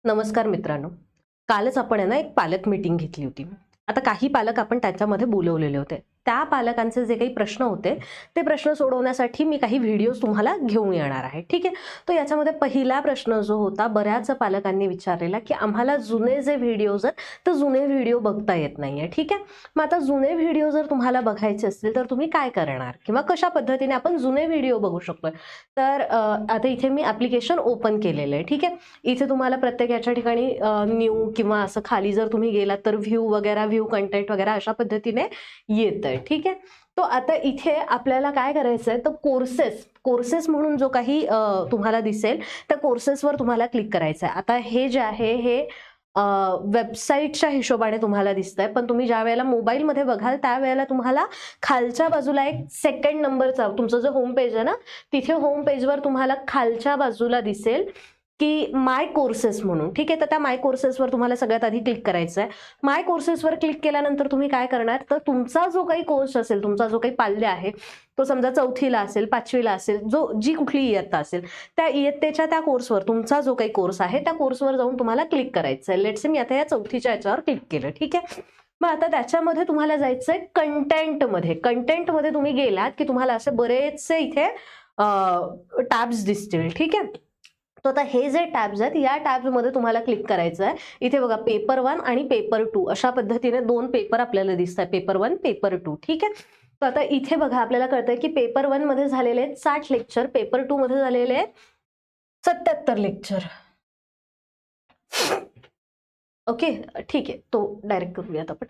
नमस्कार मित्रांनो. कालच आपण आहे ना एक पालक मीटिंग घेतली होती. आता काही पालक आपण त्याच्यामध्ये बोलवलेले होते. त्या पालकांचे जे काही प्रश्न होते, ते प्रश्न सोडवण्यासाठी मी काही व्हिडिओज तुम्हाला घेऊन येणार आहे. ठीक आहे. तर याच्यामध्ये पहिला प्रश्न जो होता, बऱ्याच पालकांनी विचारलेला, की आम्हाला जुने जे व्हिडिओज आहेत, तर जुने व्हिडिओ बघता येत नाहीये. ठीक आहे. मग आता जुने व्हिडिओ जर तुम्हाला बघायचे असतील, तर तुम्ही काय करणार? किंवा कशा पद्धतीने आपण जुने व्हिडिओ बघू शकतोय? तर आता इथे मी ॲप्लिकेशन ओपन केलेलं आहे. ठीक आहे. इथे तुम्हाला प्रत्येक याच्या ठिकाणी न्यू किंवा असं खाली जर तुम्ही गेलात तर व्ह्यू कंटेंट वगैरे अशा पद्धतीने येतंय. ठीक आहे. तो आता इथे आपल्याला काय करायचंय, तर कोर्सेस म्हणून जो काही तुम्हाला दिसेल त्या कोर्सेसवर तुम्हाला क्लिक करायचंय. आता हे जे आहे हे वेबसाईटच्या हिशोबाने तुम्हाला दिसतंय, पण तुम्ही ज्या वेळेला मोबाईलमध्ये बघाल त्यावेळेला तुम्हाला खालच्या बाजूला एक सेकंड नंबरचा तुमचं जो होम पेज आहे ना, तिथे होम पेजवर तुम्हाला खालच्या बाजूला दिसेल की माय कोर्सेस म्हणून. ठीक आहे. तर त्या माय कोर्सेसवर तुम्हाला सगळ्यात आधी क्लिक करायचं आहे. माय कोर्सेसवर क्लिक केल्यानंतर तुम्ही काय करणार, तर तुमचा जो काही कोर्स असेल, तुमचा जो काही पाल्य आहे, तो समजा 4थीला असेल, 5वीला असेल, जी कुठली इयत्ता असेल, त्या इयत्तेच्या त्या कोर्सवर तुमचा जो काही कोर्स आहे त्या कोर्सवर जाऊन तुम्हाला क्लिक करायचं आहे. लेट्स से मी आता या 4थीच्या याच्यावर क्लिक केलं. ठीक आहे. मग आता त्याच्यामध्ये तुम्हाला जायचंय कंटेंटमध्ये. कंटेंटमध्ये तुम्ही गेलात की तुम्हाला असे बरेचसे इथे टॅब्स दिसतील. ठीक आहे. तो आता हे जे टॅब्स आहेत, या टॅब्समध्ये तुम्हाला क्लिक करायचं आहे. इथे बघा पेपर 1 आणि पेपर 2 अशा पद्धतीने 2 पेपर आपल्याला दिसत आहे. Paper 1, paper 2. ठीक आहे. तर आता इथे बघा आपल्याला कळतंय की पेपर 1 मध्ये झालेले आहेत 60 लेक्चर, पेपर 2 मध्ये झालेले आहेत 77 लेक्चर. ओके. ठीक आहे. तो डायरेक्ट करूयात आपण.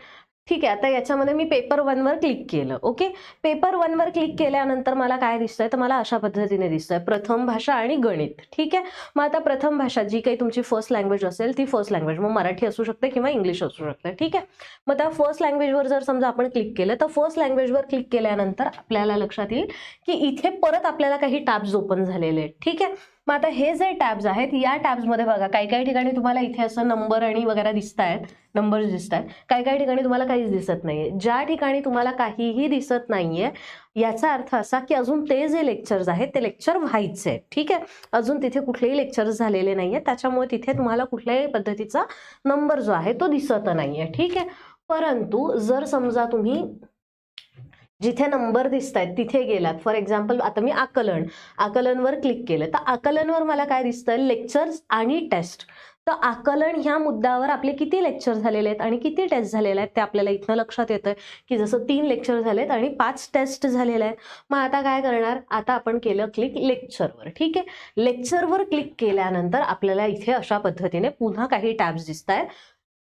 ठीक आहे. आता याच्यामध्ये मी पेपर 1 वर क्लिक केलं. ओके. पेपर 1 वर क्लिक केल्यानंतर मला काय दिसतंय, तर मला अशा पद्धतीने दिसतंय प्रथम भाषा आणि गणित. ठीक आहे. मग आता प्रथम भाषा जी काही तुमची फर्स्ट लँग्वेज असेल ती फर्स्ट लँग्वेज, मग मराठी असू शकते किंवा इंग्लिश असू शकते. ठीक आहे. मग त्या फर्स्ट लँग्वेजवर जर समजा आपण क्लिक केलं, तर फर्स्ट लँग्वेजवर क्लिक केल्यानंतर आपल्याला लक्षात येईल की इथे परत आपल्याला काही टॅब्स ओपन झालेले आहेत. ठीक आहे. मग आता हे जे टॅब्स आहेत, या टॅब्समध्ये बघा काही काही ठिकाणी तुम्हाला इथे असं नंबर आणि वगैरे दिसत आहेत, नंबर्स दिसत आहेत. काही काही ठिकाणी तुम्हाला काहीच दिसत नाहीये. ज्या ठिकाणी तुम्हाला काहीही दिसत नाहीये, याचा अर्थ असा की अजून ते जे लेक्चर्स आहेत ते लेक्चर व्हायचे आहेत. ठीक आहे. अजून तिथे कुठलेही लेक्चर्स झालेले नाहीये, त्याच्यामुळे तिथे तुम्हाला कुठल्याही पद्धतीचा नंबर जो आहे तो दिसत नाहीये. ठीक आहे. परंतु जर समजा तुम्ही जिथे नंबर दिसत आहेत तिथे गेलात, फॉर एक्झाम्पल आता मी आकलनवर क्लिक केलं, तर आकलनवर मला काय दिसतंय, लेक्चर्स आणि टेस्ट. तर आकलन ह्या मुद्द्यावर आपले किती लेक्चर झालेले आहेत आणि किती टेस्ट झालेले आहेत ते आपल्याला इथनं लक्षात येतंय की जसं 3 लेक्चर झालेत आणि 5 टेस्ट झालेल्या आहेत. मग आता काय करणार, आता आपण केलं क्लिक लेक्चरवर. ठीक आहे. लेक्चरवर क्लिक केल्यानंतर आपल्याला इथे अशा पद्धतीने पुन्हा काही टॅब्स दिसत आहेत.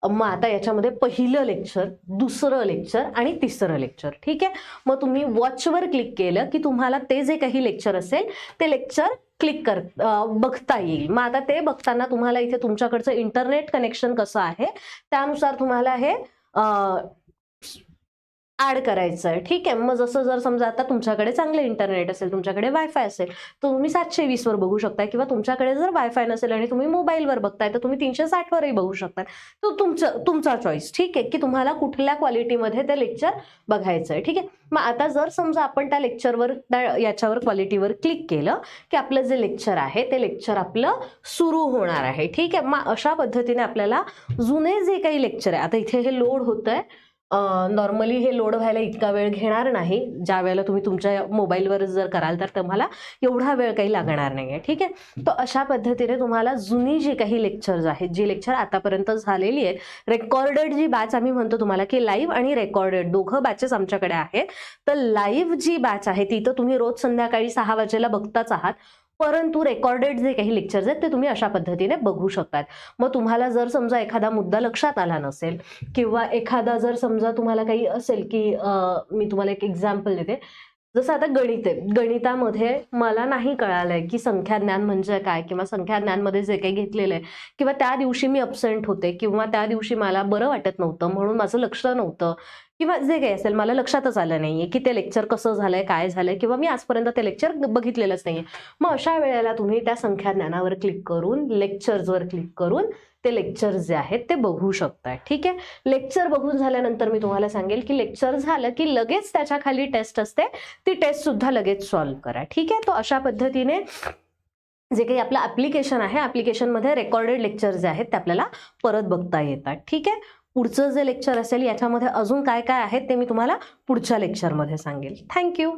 मग आता याच्यामध्ये पहिलं लेक्चर, दुसरं लेक्चर आणि तिसरं लेक्चर. ठीक आहे. मग तुम्ही वॉचवर क्लिक केलं की तुम्हाला ते जे काही लेक्चर असेल ते लेक्चर बघता येईल. मग आता ते बघताना तुम्हाला इथे तुमच्याकडचं इंटरनेट कनेक्शन कसं आहे त्यानुसार तुम्हाला हे ऍड करायचं आहे. ठीक आहे. मग जसं जर समजा आता तुमच्याकडे चांगले इंटरनेट असेल, तुमच्याकडे वायफाय असेल, तर तुम्ही 720 वर बघू शकताय किंवा तुमच्याकडे जर वायफाय नसेल आणि तुम्ही मोबाईलवर बघताय तर तुम्ही 360 वरही बघू शकताय. तो तुमचा चॉईस. ठीक आहे, की तुम्हाला कुठल्या क्वालिटीमध्ये ते लेक्चर बघायचं आहे. ठीक आहे. मग आता जर समजा आपण त्या लेक्चरवर याच्यावर क्वालिटीवर क्लिक केलं की आपलं जे लेक्चर आहे ते लेक्चर आपलं सुरू होणार आहे. ठीक आहे. मग अशा पद्धतीने आपल्याला जुने जे काही लेक्चर आहे, आता इथे हे लोड होतंय. नॉर्मली हे लोड व्हायला इतका वेळ घेणार नाही. ज्या वेळेला तुम्ही तुमच्या मोबाईलवर जर कराल तर तुम्हाला एवढा वेळ काही लागणार नाहीये. ठीक आहे. तर अशा पद्धतीने तुम्हाला जुनी जी काही लेक्चर्स आहेत, जी लेक्चर आतापर्यंत झालेली आहेत, रेकॉर्डेड जी बॅच आम्ही म्हणतो तुम्हाला की लाईव्ह आणि रेकॉर्डेड दोघं बॅचेस आमच्याकडे आहेत. तर लाईव्ह जी बॅच आहे ती तर तुम्ही रोज संध्याकाळी 6 वाजेला बघताच आहात. परंतु रेकॉर्डेड जे काही लेक्चर्स आहेत ते तुम्ही अशा पद्धतीने बघू शकतात. मग तुम्हाला जर समजा एखादा मुद्दा लक्षात आला नसेल किंवा एखादा जर समजा तुम्हाला काही असेल की मी तुम्हाला एक एक्झाम्पल देते. जसं आता गणित आहे, गणितामध्ये मला नाही कळालंय की संख्याज्ञान म्हणजे काय किंवा संख्याज्ञानमध्ये जे काही घेतलेलं आहे किंवा त्या दिवशी मी अब्सेंट होते किंवा त्या दिवशी मला बरं वाटत नव्हतं म्हणून माझं लक्ष नव्हतं किंवा जे काही असेल मला लक्षातच आलं नाहीये की ते लेक्चर कसं झालंय, काय झालंय किंवा मी आजपर्यंत ते लेक्चर बघितलेलंच नाहीये. मग अशा वेळेला तुम्ही त्या संख्याज्ञानावर क्लिक करून लेक्चर्सवर क्लिक करून ते लेक्चर जे आहेत ते बघू शकताय. ठीक आहे. लेक्चर बघून झाल्यानंतर मी तुम्हाला सांगेल की लेक्चर झालं की लगेच त्याच्या खाली टेस्ट असते, ती टेस्ट सुद्धा लगेच सॉल्व्ह करा. ठीक आहे. तो अशा पद्धतीने जे काही आपलं ॲप्लिकेशन आहे, ॲप्लिकेशनमध्ये रेकॉर्डेड लेक्चर जे आहेत ते आपल्याला परत बघता येतात. ठीक आहे. पुढचं जे लेक्चर असेल याच्यामध्ये अजून काय काय आहे ते मी तुम्हाला पुढच्या लेक्चरमध्ये सांगेल. थँक्यू.